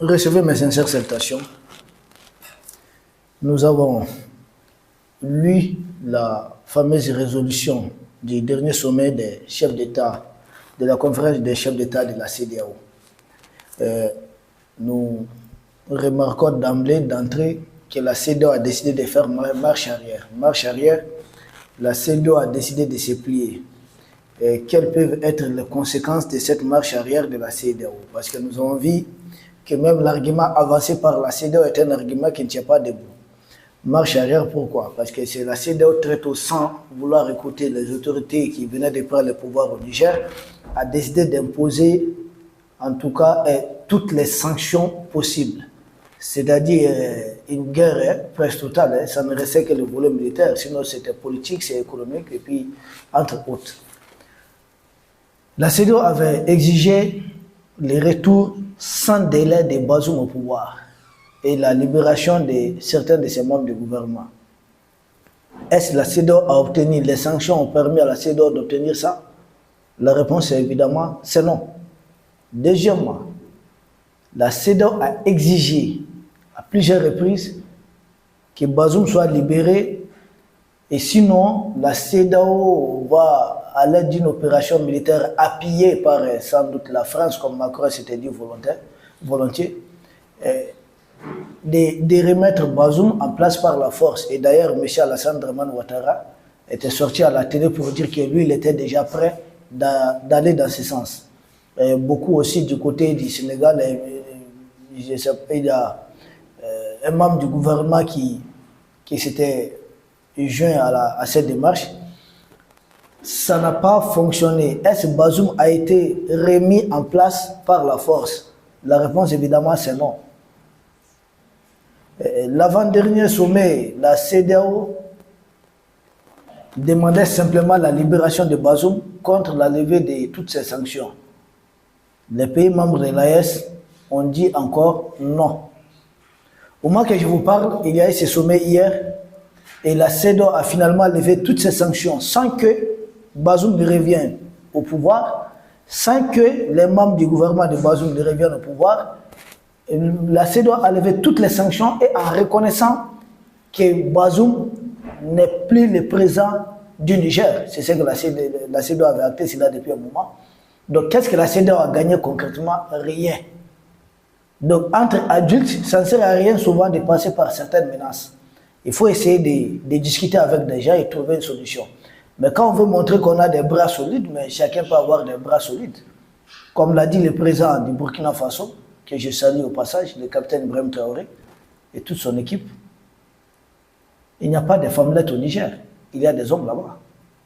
Recevez mes sincères salutations. Nous avons lu la fameuse résolution du dernier sommet des chefs d'État, de la conférence des chefs d'État de la CEDEAO. Nous remarquons d'entrée que la CEDEAO a décidé de faire marche arrière. Marche arrière, la CEDEAO a décidé de se plier. Quelles peuvent être les conséquences de cette marche arrière de la CEDEAO? Parce que nous avons vu que même l'argument avancé par la CEDEAO est un argument qui ne tient pas debout. Marche arrière, pourquoi? Parce que c'est la CEDEAO très tôt, sans vouloir écouter les autorités qui venaient de prendre le pouvoir au Niger, a décidé d'imposer, en tout cas, toutes les sanctions possibles. C'est-à-dire une guerre presque totale, ça ne restait que le volet militaire, sinon c'était politique, c'est économique, et puis entre autres. La CEDEAO avait exigé le retour sans délai de Bazoum au pouvoir et la libération de certains de ses membres du gouvernement. Est-ce que la CEDEAO a obtenu, les sanctions ont permis à la CEDEAO d'obtenir ça? La réponse est évidemment, c'est non. Deuxièmement, la CEDEAO a exigé à plusieurs reprises que Bazoum soit libéré et sinon la CEDEAO va, à l'aide d'une opération militaire appuyée par sans doute la France, comme Macron s'était dit volontiers, de remettre Bazoum en place par la force. Et d'ailleurs, M. Alassane Draman Ouattara était sorti à la télé pour dire que lui, il était déjà prêt d'aller dans ce sens. Et beaucoup aussi du côté du Sénégal, il y a un membre du gouvernement qui s'était joint à cette démarche. Ça n'a pas fonctionné. Est-ce que Bazoum a été remis en place par la force? La réponse évidemment c'est non. L'avant-dernier sommet, la CEDEAO demandait simplement la libération de Bazoum contre la levée de toutes ces sanctions. Les pays membres de l'AES ont dit encore non. Au moment que je vous parle, il y a eu ce sommet hier et la CEDEAO a finalement levé toutes ces sanctions sans que Bazoum ne revienne au pouvoir, sans que les membres du gouvernement de Bazoum ne reviennent au pouvoir. La CEDEAO a levé toutes les sanctions et en reconnaissant que Bazoum n'est plus le président du Niger. C'est ce que la CEDEAO avait acté cela depuis un moment. Donc qu'est-ce que la CEDEAO a gagné concrètement? Rien. Donc entre adultes, ça ne sert à rien souvent de passer par certaines menaces. Il faut essayer de discuter avec des gens et trouver une solution. Mais quand on veut montrer qu'on a des bras solides, mais chacun peut avoir des bras solides. Comme l'a dit le président du Burkina Faso, que je salue au passage, le capitaine Ibrahim Traoré et toute son équipe, il n'y a pas de femmelettes au Niger. Il y a des hommes là-bas.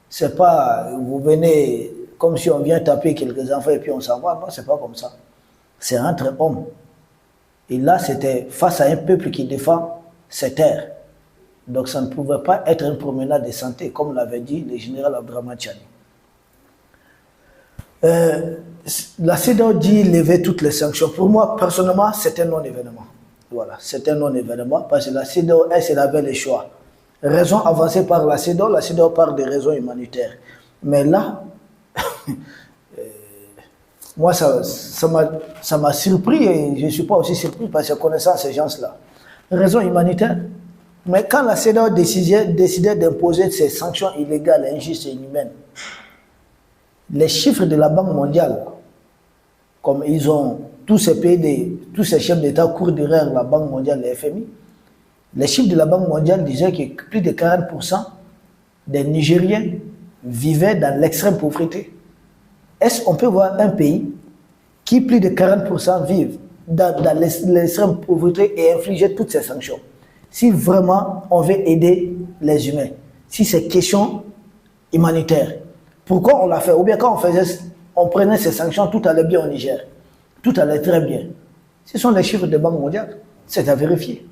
C'est pas, vous venez comme si on vient taper quelques enfants et puis on s'en va. Non, c'est pas comme ça. C'est entre hommes. Et là, c'était face à un peuple qui défend ses terres. Donc ça ne pouvait pas être une promenade de santé, comme l'avait dit le général Abdraman Tchani. La CEDEAO dit lever toutes les sanctions. Pour moi, personnellement, c'est un non-événement. Voilà, c'est un non-événement parce que la CEDEAO, elle avait le choix. Raison avancée par la CEDEAO parle de raisons humanitaires. Mais là, moi, ça m'a surpris et je ne suis pas aussi surpris parce que connaissant ces gens-là. Raison humanitaire. Mais quand la CEDEAO décidait d'imposer ces sanctions illégales, injustes et inhumaines, les chiffres de la Banque mondiale, comme ils ont tous ces chefs d'État courent derrière la Banque mondiale et le FMI, les chiffres de la Banque mondiale disaient que plus de 40% des Nigériens vivaient dans l'extrême pauvreté. Est-ce qu'on peut voir un pays qui plus de 40% vivent dans l'extrême pauvreté et infliger toutes ces sanctions? Si vraiment on veut aider les humains, si c'est question humanitaire, pourquoi on l'a fait? Ou bien quand on prenait ces sanctions, tout allait bien au Niger. Tout allait très bien. Ce sont les chiffres de Banque mondiale. C'est à vérifier.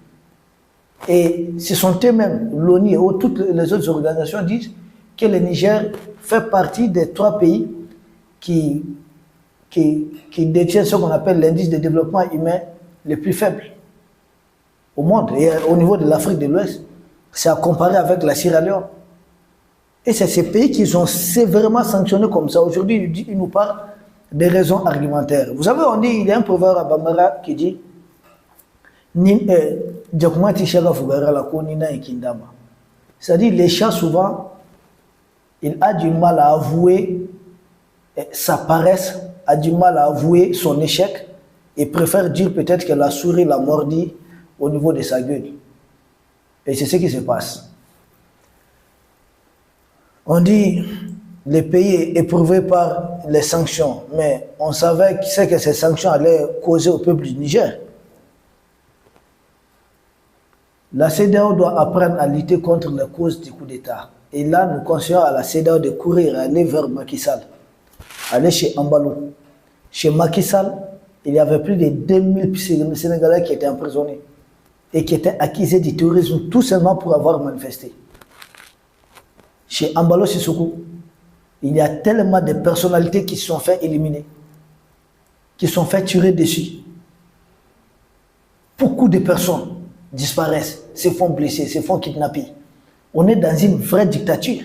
Et ce sont eux-mêmes, l'ONU et toutes les autres organisations disent que le Niger fait partie des 3 pays qui détiennent ce qu'on appelle l'indice de développement humain le plus faible au monde. Et au niveau de l'Afrique de l'Ouest, c'est à comparer avec la Sierra Leone. Et c'est ces pays qui sont sévèrement sanctionnés comme ça. Aujourd'hui, ils nous parlent des raisons argumentaires. Vous savez, on dit, il y a un proverbe à Bambara qui dit C'est-à-dire, les chats, souvent, il a du mal à avouer sa paresse, a du mal à avouer son échec et préfère dire peut-être que la souris l'a mordi au niveau de sa gueule. Et c'est ce qui se passe. On dit le pays est éprouvé par les sanctions, mais on savait que ces sanctions allaient causer au peuple du Niger. La CEDEAO doit apprendre à lutter contre les causes du coup d'État. Et là, nous conseillons à la CEDEAO de courir, aller vers Macky Sall, aller chez Ambalo. Chez Macky Sall, il y avait plus de 2000 Sénégalais qui étaient emprisonnés et qui étaient accusés du terrorisme tout simplement pour avoir manifesté. Chez Ambalo Sissoko, il y a tellement de personnalités qui se sont fait éliminer, qui se sont fait tirer dessus. Beaucoup de personnes disparaissent, se font blesser, se font kidnapper. On est dans une vraie dictature.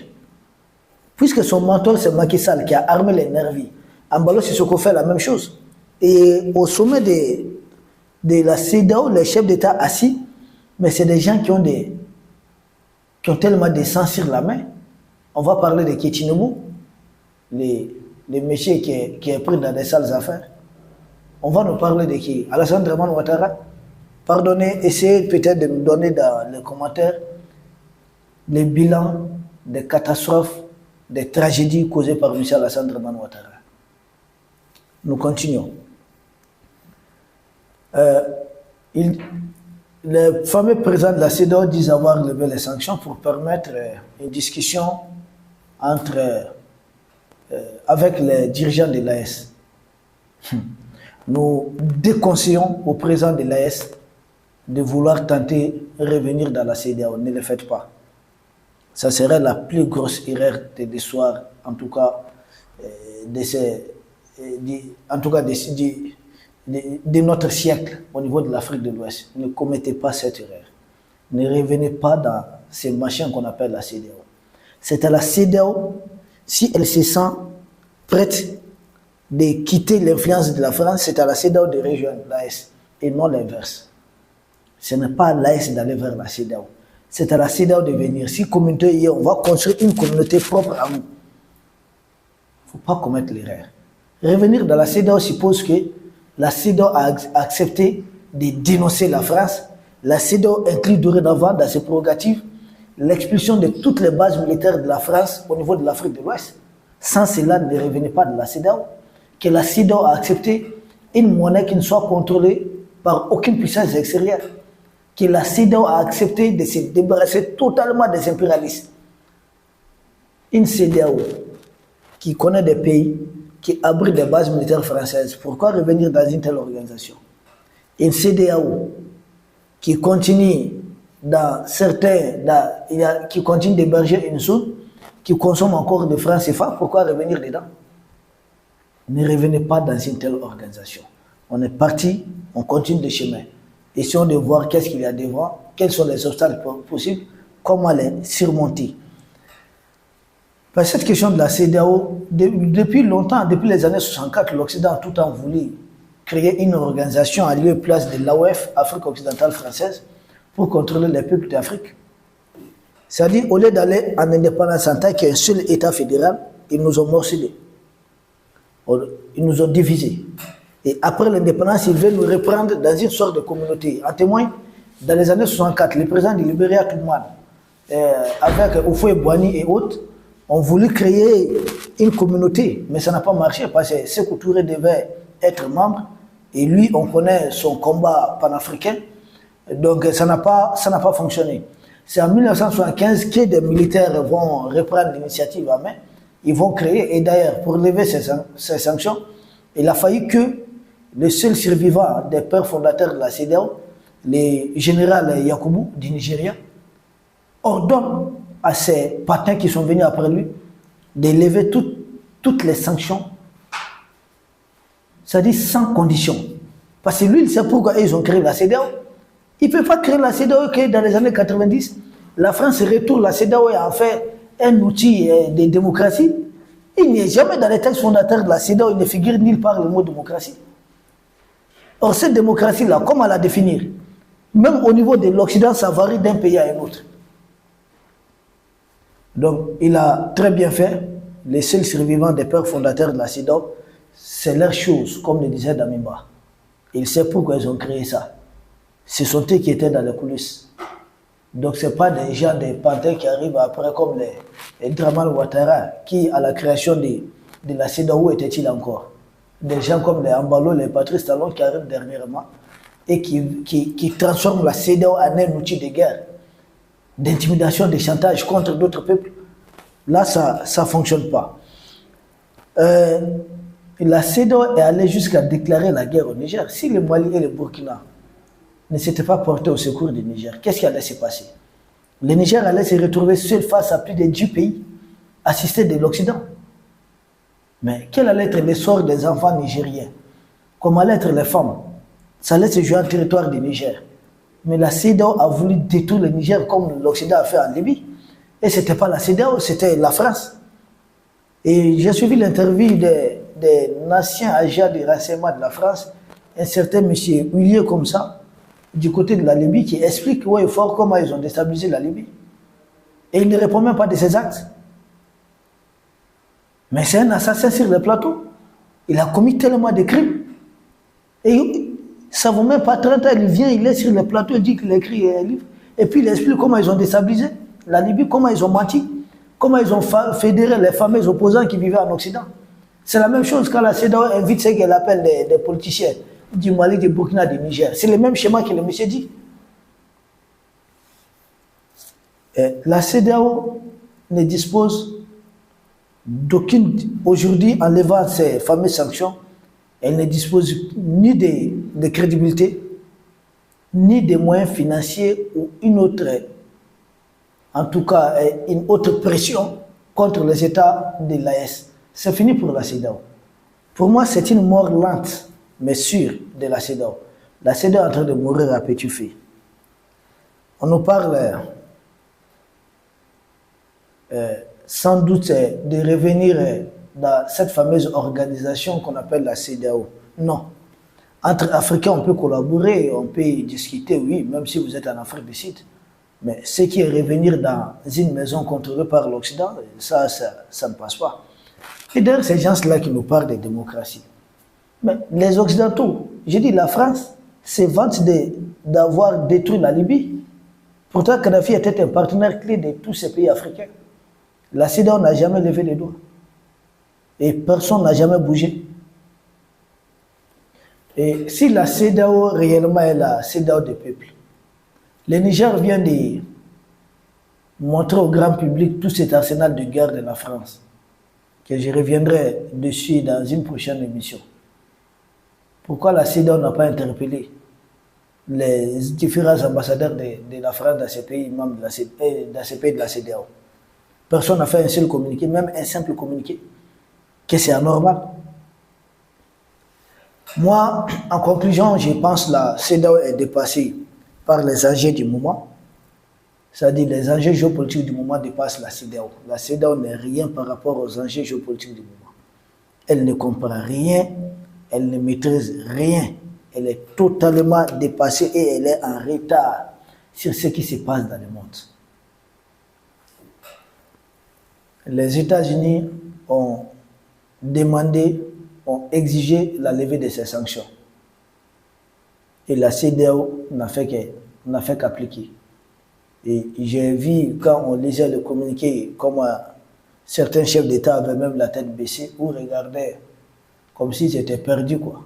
Puisque son mentor, c'est Macky Sall, qui a armé les nervis. Ambalo Sissoko fait la même chose. Et au sommet de la CEDEAO, les chefs d'État assis, mais c'est des gens qui ont tellement de sang sur la main. On va parler de Kétinoubou, les messieurs qui est pris dans des sales affaires. On va nous parler de qui? Alassane Dramane Ouattara. Pardonnez, essayez peut-être de me donner dans les commentaires les bilans des catastrophes, des tragédies causées par M. Alassane Dramane Ouattara. Nous continuons. Les fameux présidents de la CEDEAO disent avoir levé les sanctions pour permettre une discussion avec les dirigeants de l'AES. Nous déconseillons au président de l'AES de vouloir tenter de revenir dans la CEDEAO. Ne le faites pas. Ça serait la plus grosse erreur de l'histoire, en tout cas, de notre siècle au niveau de l'Afrique de l'Ouest. Ne commettez pas cette erreur. Ne revenez pas dans ces machins qu'on appelle la CEDEAO. C'est à la CEDEAO, si elle se sent prête de quitter l'influence de la France, c'est à la CEDEAO de rejoindre l'AES et non l'inverse. Ce n'est pas à l'AES d'aller vers la CEDEAO. C'est à la CEDEAO de venir. Si communauté hier, on va construire une communauté propre à nous. Il ne faut pas commettre l'erreur. Revenir dans la CEDEAO suppose que la CEDEAO a accepté de dénoncer la France. La CEDEAO inclut dorénavant dans ses prérogatives l'expulsion de toutes les bases militaires de la France au niveau de l'Afrique de l'Ouest. Sans cela, ne revenez pas de la CEDEAO. Que la CEDEAO a accepté une monnaie qui ne soit contrôlée par aucune puissance extérieure. Que la CEDEAO a accepté de se débarrasser totalement des impérialistes. Une CEDEAO qui connaît des pays qui abritent des bases militaires françaises, pourquoi revenir dans une telle organisation? Une CEDEAO qui continue qui continue d'héberger une zone qui consomme encore de francs CFA, pourquoi revenir dedans? Ne revenez pas dans une telle organisation. On est parti, on continue le chemin. Essayons de voir qu'est-ce qu'il y a devant, quels sont les obstacles possibles, comment les surmonter. Parce que cette question de la CEDEAO, depuis longtemps, depuis les années 64, l'Occident a tout le temps voulu créer une organisation à lieu et place de l'AOF, Afrique occidentale française, pour contrôler les peuples d'Afrique. C'est-à-dire, au lieu d'aller en indépendance en tant qu'un seul État fédéral, ils nous ont morcelés. Ils nous ont divisés. Et après l'indépendance, ils veulent nous reprendre dans une sorte de communauté. En témoin, dans les années 64, le président du Libéria, Toumane, avec Houphouët-Boigny et autres, ont voulu créer une communauté, mais ça n'a pas marché parce que Sékou Touré devait être membre et lui, on connaît son combat panafricain, donc ça n'a pas fonctionné. C'est en 1975 que des militaires vont reprendre l'initiative à main, ils vont créer, et d'ailleurs, pour lever ces sanctions, il a fallu que le seul survivant des pères fondateurs de la CEDEAO, le général Yakubu du Nigeria, ordonne à ces patins qui sont venus après lui de lever toutes les sanctions, c'est-à-dire sans condition. Parce que lui, il sait pourquoi ils ont créé la CEDEAO. Il ne peut pas créer la CEDEAO que dans les années 90, la France retourne la CEDEAO et en fait un outil de démocratie. Il n'y est jamais dans les textes fondateurs de la CEDEAO, il ne figure nulle part le mot démocratie. Or, cette démocratie-là, comment la définir? Même au niveau de l'Occident, ça varie d'un pays à un autre. Donc, il a très bien fait. Les seuls survivants des pères fondateurs de la CEDEAO, c'est leur chose, comme le disait Damimba. Il sait pourquoi ils ont créé ça. Ce sont eux qui étaient dans les coulisses. Donc, ce n'est pas des gens, des panthères qui arrivent après, comme les Draman Ouattara, qui, à la création de la CEDEAO, où étaient-ils encore? Des gens comme les Ambalo, les Patrice Talon qui arrivent dernièrement et qui transforment la CEDEAO en un outil de guerre, d'intimidation, de chantage contre d'autres peuples. Là, ça ne fonctionne pas. La CEDEAO est allée jusqu'à déclarer la guerre au Niger. Si le Mali et le Burkina ne s'étaient pas portés au secours du Niger, qu'est-ce qui allait se passer? Le Niger allait se retrouver seul face à plus de 10 pays, assistés de l'Occident. Mais quel allait être le sort des enfants nigériens? Comment allaient être les femmes? Ça allait se jouer en territoire du Niger. Mais la CEDEAO a voulu détruire le Niger comme l'Occident a fait en Libye. Et ce n'était pas la CEDEAO, c'était la France. Et j'ai suivi l'interview des anciens agents de renseignement de la France, un certain monsieur Huillier comme ça, du côté de la Libye, qui explique haut et fort comment ils ont déstabilisé la Libye. Et il ne répond même pas de ses actes. Mais c'est un assassin sur le plateau. Il a commis tellement de crimes. Et ça ne vaut même pas 30 ans, il vient, il est sur le plateau, il dit qu'il écrit un livre. Et puis il explique comment ils ont déstabilisé la Libye, comment ils ont menti, comment ils ont fédéré les fameux opposants qui vivaient en Occident. C'est la même chose quand la CEDEAO invite ceux qu'elle appelle des politiciens du Mali, du Burkina, du Niger. C'est le même schéma que le monsieur dit. Et la CEDEAO ne dispose d'aucune, aujourd'hui, en levant ces fameuses sanctions, elle ne dispose ni de crédibilité, ni des moyens financiers ou une autre, en tout cas, une autre pression contre les États de l'AES. C'est fini pour la CEDEAO. Pour moi, c'est une mort lente, mais sûre, de la CEDEAO. La CEDEAO est en train de mourir à petit feu. On nous parle sans doute de revenir dans cette fameuse organisation qu'on appelle la CEDEAO. Non. Entre Africains, on peut collaborer, on peut discuter, oui, même si vous êtes en Afrique du Sud. Mais ce qui est revenir dans une maison contrôlée par l'Occident, ça ne passe pas. Et d'ailleurs, ces gens-là qui nous parlent de démocratie. Mais les Occidentaux, j'ai dit la France, se vante d'avoir détruit la Libye. Pourtant, Kadhafi était un partenaire clé de tous ces pays africains. La CEDEAO n'a jamais levé les doigts. Et personne n'a jamais bougé. Et si la CEDEAO réellement est la CEDEAO des peuples, le Niger vient de montrer au grand public tout cet arsenal de guerre de la France, que je reviendrai dessus dans une prochaine émission. Pourquoi la CEDEAO n'a pas interpellé les différents ambassadeurs de la France dans ces pays membres de la CEDEAO? Personne n'a fait un seul communiqué, même un simple communiqué, que c'est anormal. Moi, en conclusion, je pense que la CEDEAO est dépassée par les enjeux du moment. C'est-à-dire les enjeux géopolitiques du moment dépassent la CEDEAO. La CEDEAO n'est rien par rapport aux enjeux géopolitiques du moment. Elle ne comprend rien, elle ne maîtrise rien. Elle est totalement dépassée et elle est en retard sur ce qui se passe dans le monde. Les États-Unis ont demandé, ont exigé la levée de ces sanctions. Et la CEDEAO n'a fait qu'appliquer. Et j'ai vu, quand on lisait le communiqué, comment certains chefs d'État avaient même la tête baissée ou regardaient comme s'ils étaient perdus, quoi.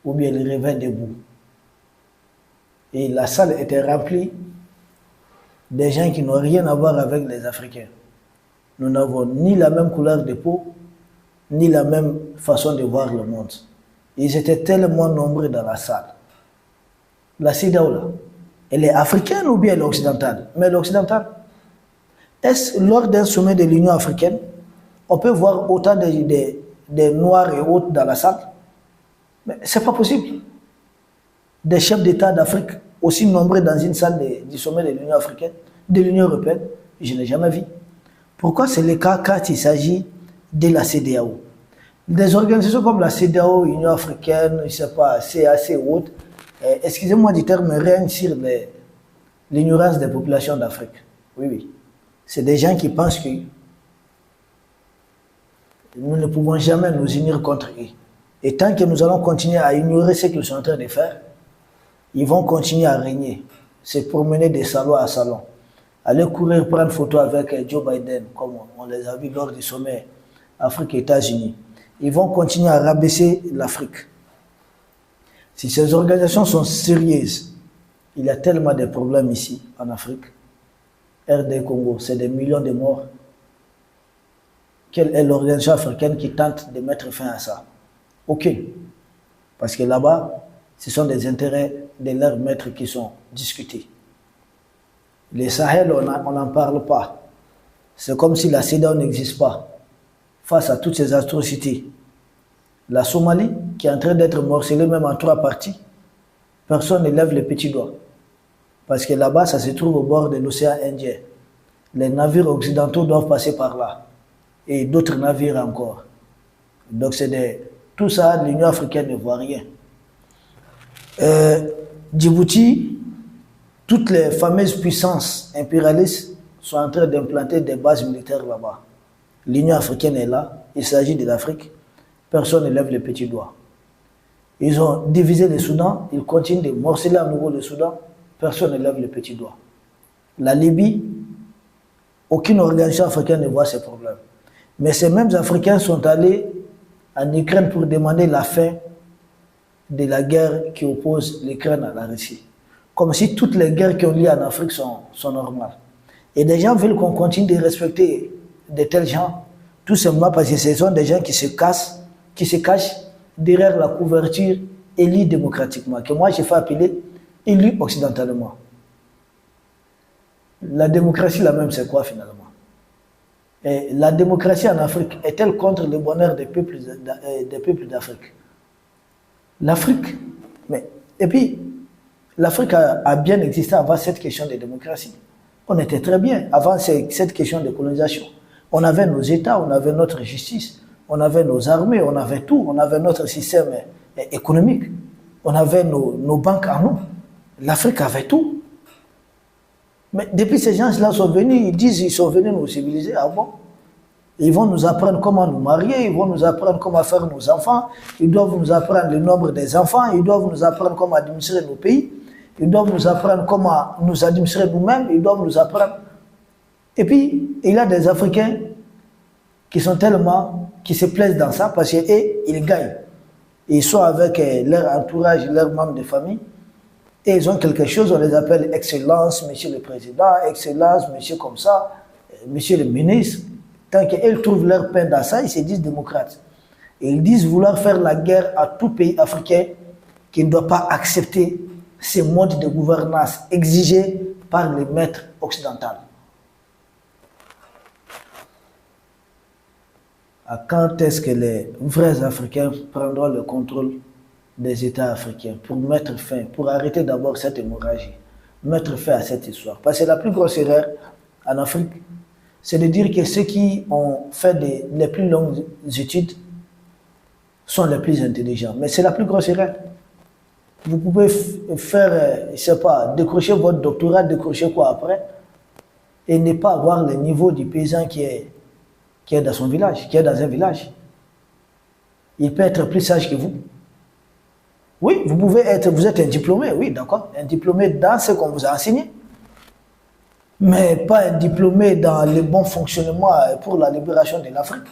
Ou bien ils rêvaient debout. Et la salle était remplie des gens qui n'ont rien à voir avec les Africains. Nous n'avons ni la même couleur de peau, ni la même façon de voir le monde. Ils étaient tellement nombreux dans la salle. La CEDEAO, là, elle est africaine ou bien elle est occidentale? Mais l'occidentale, est-ce lors d'un sommet de l'Union africaine, on peut voir autant de noirs et autres dans la salle? Mais ce n'est pas possible. Des chefs d'État d'Afrique aussi nombreux dans une salle du sommet de l'Union africaine, de l'Union européenne, je n'ai jamais vu. Pourquoi c'est le cas quand il s'agit de la CEDEAO? Des organisations comme la CEDEAO, Union africaine, je ne sais pas, CAC ou autres, excusez-moi du terme, règne sur l'ignorance des populations d'Afrique. Oui, oui. C'est des gens qui pensent que nous ne pouvons jamais nous unir contre eux. Et tant que nous allons continuer à ignorer ce qu'ils sont en train de faire, ils vont continuer à régner, se promener de salon à salon, aller courir prendre photo avec Joe Biden, comme on les a vus lors du sommet Afrique-États-Unis. Ils vont continuer à rabaisser l'Afrique. Si ces organisations sont sérieuses, il y a tellement de problèmes ici, en Afrique. RD Congo, c'est des millions de morts. Quelle est l'organisation africaine qui tente de mettre fin à ça? Aucune. Parce que là-bas, ce sont des intérêts de leurs maîtres qui sont discutés. Les Sahel, on n'en parle pas. C'est comme si la CEDEAO n'existe pas. Face à toutes ces atrocités. La Somalie, qui est en train d'être morcelée même en 3 parties, personne ne lève le petit doigt. Parce que là-bas, ça se trouve au bord de l'océan Indien. Les navires occidentaux doivent passer par là. Et d'autres navires encore. Donc tout ça, l'Union africaine ne voit rien. Djibouti, toutes les fameuses puissances impérialistes sont en train d'implanter des bases militaires là-bas. L'Union africaine est là, il s'agit de l'Afrique, personne ne lève le petit doigt. Ils ont divisé le Soudan, ils continuent de morceler à nouveau le Soudan, personne ne lève le petit doigt. La Libye, aucune organisation africaine ne voit ces problèmes. Mais ces mêmes Africains sont allés en Ukraine pour demander la fin de la guerre qui oppose l'Ukraine à la Russie. Comme si toutes les guerres qui ont lieu en Afrique sont normales. Et des gens veulent qu'on continue de respecter de tels gens, tout simplement parce que ce sont des gens qui se cachent derrière la couverture élue démocratiquement, que moi j'ai fait appeler élue occidentalement. La démocratie la même, c'est quoi finalement? Et la démocratie en Afrique est-elle contre le bonheur des peuples d'Afrique? L'Afrique, et puis l'Afrique a bien existé avant cette question de démocratie. On était très bien avant cette question de colonisation. On avait nos États, on avait notre justice, on avait nos armées, on avait tout, on avait notre système économique, on avait nos banques en nous. L'Afrique avait tout. Mais depuis ces gens-là sont venus, ils disent qu'ils sont venus nous civiliser. Ah bon? Ils vont nous apprendre comment nous marier, ils vont nous apprendre comment faire nos enfants, ils doivent nous apprendre le nombre des enfants, ils doivent nous apprendre comment administrer nos pays, ils doivent nous apprendre comment nous administrer nous-mêmes, ils doivent nous apprendre. Et puis, il y a des Africains qui se plaisent dans ça parce qu'ils gagnent. Ils sont avec leur entourage, leurs membres de famille, et ils ont quelque chose, on les appelle Excellence, Monsieur le Président, Excellence, Monsieur comme ça, Monsieur le Ministre. Tant qu'ils trouvent leur pain dans ça, ils se disent démocrates. Et ils disent vouloir faire la guerre à tout pays africain qui ne doit pas accepter ces modes de gouvernance exigés par les maîtres occidentaux. Quand est-ce que les vrais Africains prendront le contrôle des États africains pour mettre fin, pour arrêter d'abord cette hémorragie, mettre fin à cette histoire? Parce que la plus grosse erreur en Afrique, c'est de dire que ceux qui ont fait les plus longues études sont les plus intelligents. Mais c'est la plus grosse erreur. Vous pouvez faire, je ne sais pas, décrocher votre doctorat, décrocher quoi après, et ne pas avoir le niveau du paysan qui est dans son village, qui est dans un village. Il peut être plus sage que vous. Oui, vous êtes un diplômé, oui, d'accord, un diplômé dans ce qu'on vous a enseigné. Mais pas un diplômé dans le bon fonctionnement pour la libération de l'Afrique.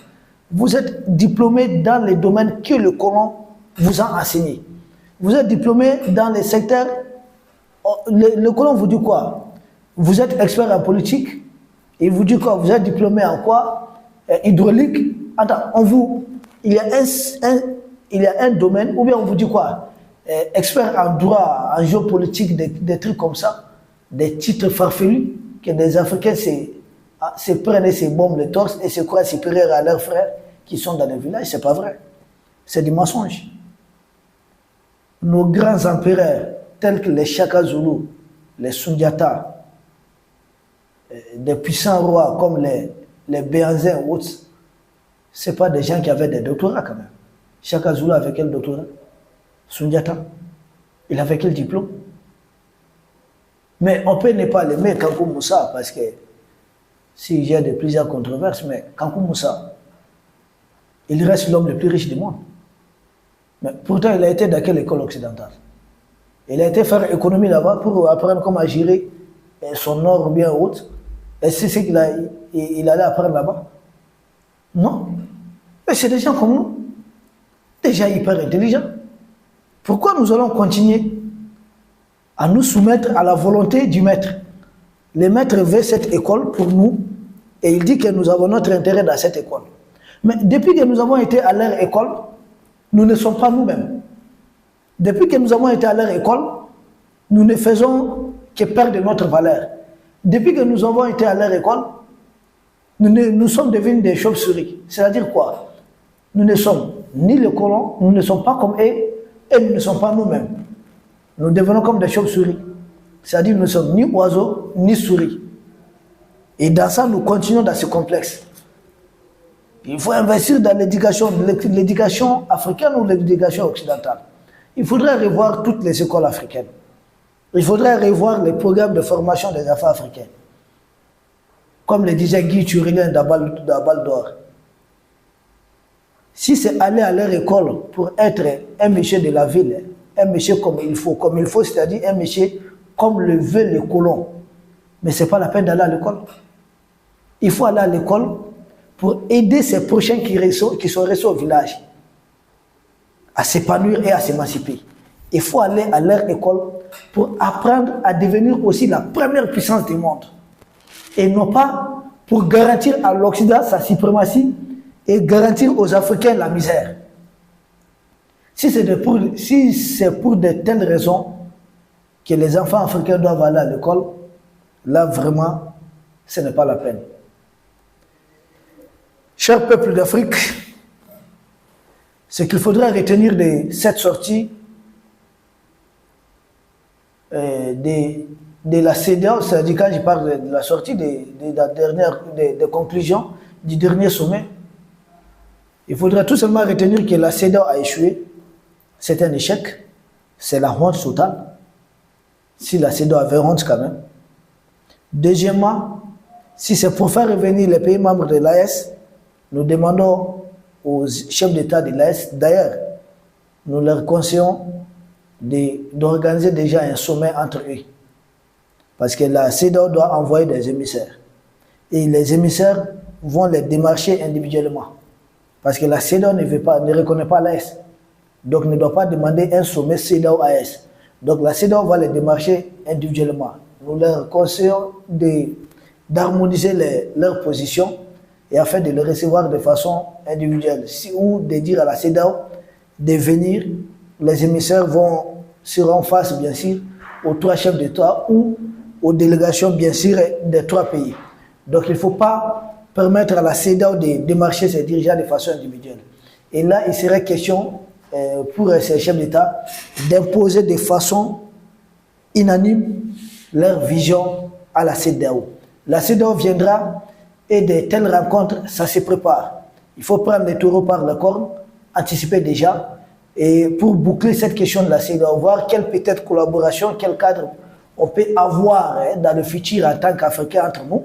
Vous êtes diplômé dans les domaines que le colon vous a enseigné. Vous êtes diplômé dans les secteurs. Le colon vous dit quoi? Vous êtes expert en politique. Il vous dit quoi? Vous êtes diplômé en quoi? Hydraulique. Attends, il y a un domaine, ou bien on vous dit quoi? Expert en droit, en géopolitique, des trucs comme ça, des titres farfelus que des Africains se prennent et se bombent le torse et se croient supérieurs à leurs frères qui sont dans les villages. C'est pas vrai. C'est du mensonge. Nos grands empereurs, tels que les Shaka Zulu, les Sundiata, des puissants rois comme les Béanzins ou autres, ce pas des gens qui avaient des doctorats quand même. Shaka Zulu avait quel doctorat? Sundiata. Il avait quel diplôme? Mais on peut ne pas l'aimer, Kankou Moussa, parce que s'il y a de plusieurs controverses, mais Kankou Moussa, il reste l'homme le plus riche du monde. Mais pourtant, il a été dans quelle école occidentale? Il a été faire économie là-bas pour apprendre comment gérer son or bien haute. Et c'est ce qu'il allait apprendre là-bas? Non. Mais c'est des gens comme nous, des gens hyper intelligents. Pourquoi nous allons continuer à nous soumettre à la volonté du maître? Le maître veut cette école pour nous et il dit que nous avons notre intérêt dans cette école. Mais depuis que nous avons été à leur école, nous ne sommes pas nous-mêmes. Depuis que nous avons été à leur école, nous ne faisons que perdre notre valeur. Depuis que nous avons été à leur école, nous sommes devenus des chauves-souris. C'est-à-dire quoi? Nous ne sommes ni les colons, nous ne sommes pas comme eux, et nous ne sommes pas nous-mêmes. Nous devenons comme des chauves-souris. C'est-à-dire nous ne sommes ni oiseaux, ni souris. Et dans ça, nous continuons dans ce complexe. Il faut investir dans l'éducation africaine ou l'éducation occidentale. Il faudrait revoir toutes les écoles africaines. Il faudrait revoir les programmes de formation des enfants africains. Comme le disait Guy Turilien d'Abal d'Or. Si c'est aller à leur école pour être un monsieur de la ville, un monsieur comme il faut, c'est-à-dire un monsieur comme le veulent les colons, mais ce n'est pas la peine d'aller à l'école. Il faut aller à l'école pour aider ces prochains qui sont restés au village à s'épanouir et à s'émanciper. Il faut aller à leur école pour apprendre à devenir aussi la première puissance du monde. Et non pas pour garantir à l'Occident sa suprématie et garantir aux Africains la misère. Si c'est pour de telles raisons que les enfants africains doivent aller à l'école, là vraiment, ce n'est pas la peine. Chers peuples d'Afrique, ce qu'il faudra retenir de cette sortie de la CEDEAO, c'est-à-dire quand je parle de la sortie des conclusions du dernier sommet, il faudra tout simplement retenir que la CEDEAO a échoué. C'est un échec, c'est la honte totale. Si la CEDEAO avait honte quand même. Deuxièmement, si c'est pour faire revenir les pays membres de l'AES, nous demandons aux chefs d'État de l'AES, d'ailleurs, nous leur conseillons d'organiser déjà un sommet entre eux. Parce que la CEDEAO doit envoyer des émissaires. Et les émissaires vont les démarcher individuellement. Parce que la CEDEAO ne reconnaît pas l'AES. Donc ne doit pas demander un sommet CEDEAO-AES. Donc la CEDEAO va les démarcher individuellement. Nous leur conseillons d'harmoniser leurs positions et afin de les recevoir de façon individuelle. Ou de dire à la CEDEAO de venir, les émissaires seront face bien sûr aux 3 chefs d'État ou aux délégations bien sûr des 3 pays. Donc il ne faut pas permettre à la CEDEAO de démarcher ses dirigeants de façon individuelle. Et là, il serait question pour ces chefs d'État d'imposer de façon unanime leur vision à la CEDEAO. La CEDEAO viendra et de telles rencontres, ça se prépare. Il faut prendre les taureaux par le cornes, anticiper déjà, et pour boucler cette question de la CEDEAO, voir quelle peut-être collaboration, quel cadre on peut avoir dans le futur en tant qu'Africains entre nous.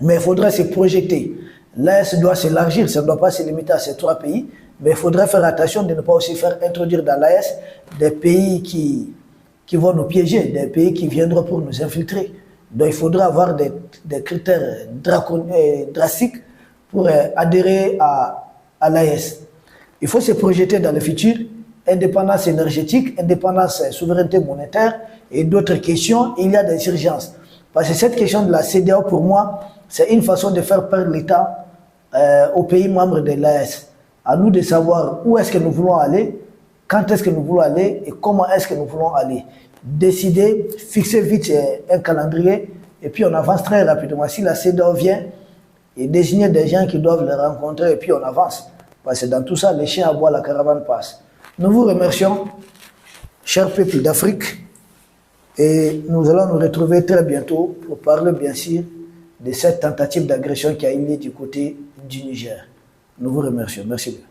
Mais il faudrait se projeter. L'AES doit s'élargir, ça ne doit pas se limiter à ces 3 pays, mais il faudrait faire attention de ne pas aussi faire introduire dans l'AES des pays qui vont nous piéger, des pays qui viendront pour nous infiltrer. Donc il faudra avoir des critères drastiques pour adhérer à l'AES. Il faut se projeter dans le futur, indépendance énergétique, indépendance souveraineté monétaire et d'autres questions. Il y a des urgences. Parce que cette question de la CEDEAO, pour moi, c'est une façon de faire perdre l'État aux pays membres de l'AES. À nous de savoir où est-ce que nous voulons aller, quand est-ce que nous voulons aller et comment est-ce que nous voulons aller. Décider, fixer vite un calendrier et puis on avance très rapidement. Si la CEDEAO vient et désigner des gens qui doivent les rencontrer et puis on avance. Parce que dans tout ça, les chiens aboient, la caravane passe. Nous vous remercions, chers peuples d'Afrique, et nous allons nous retrouver très bientôt pour parler bien sûr de cette tentative d'agression qui a eu lieu du côté du Niger. Nous vous remercions. Merci bien.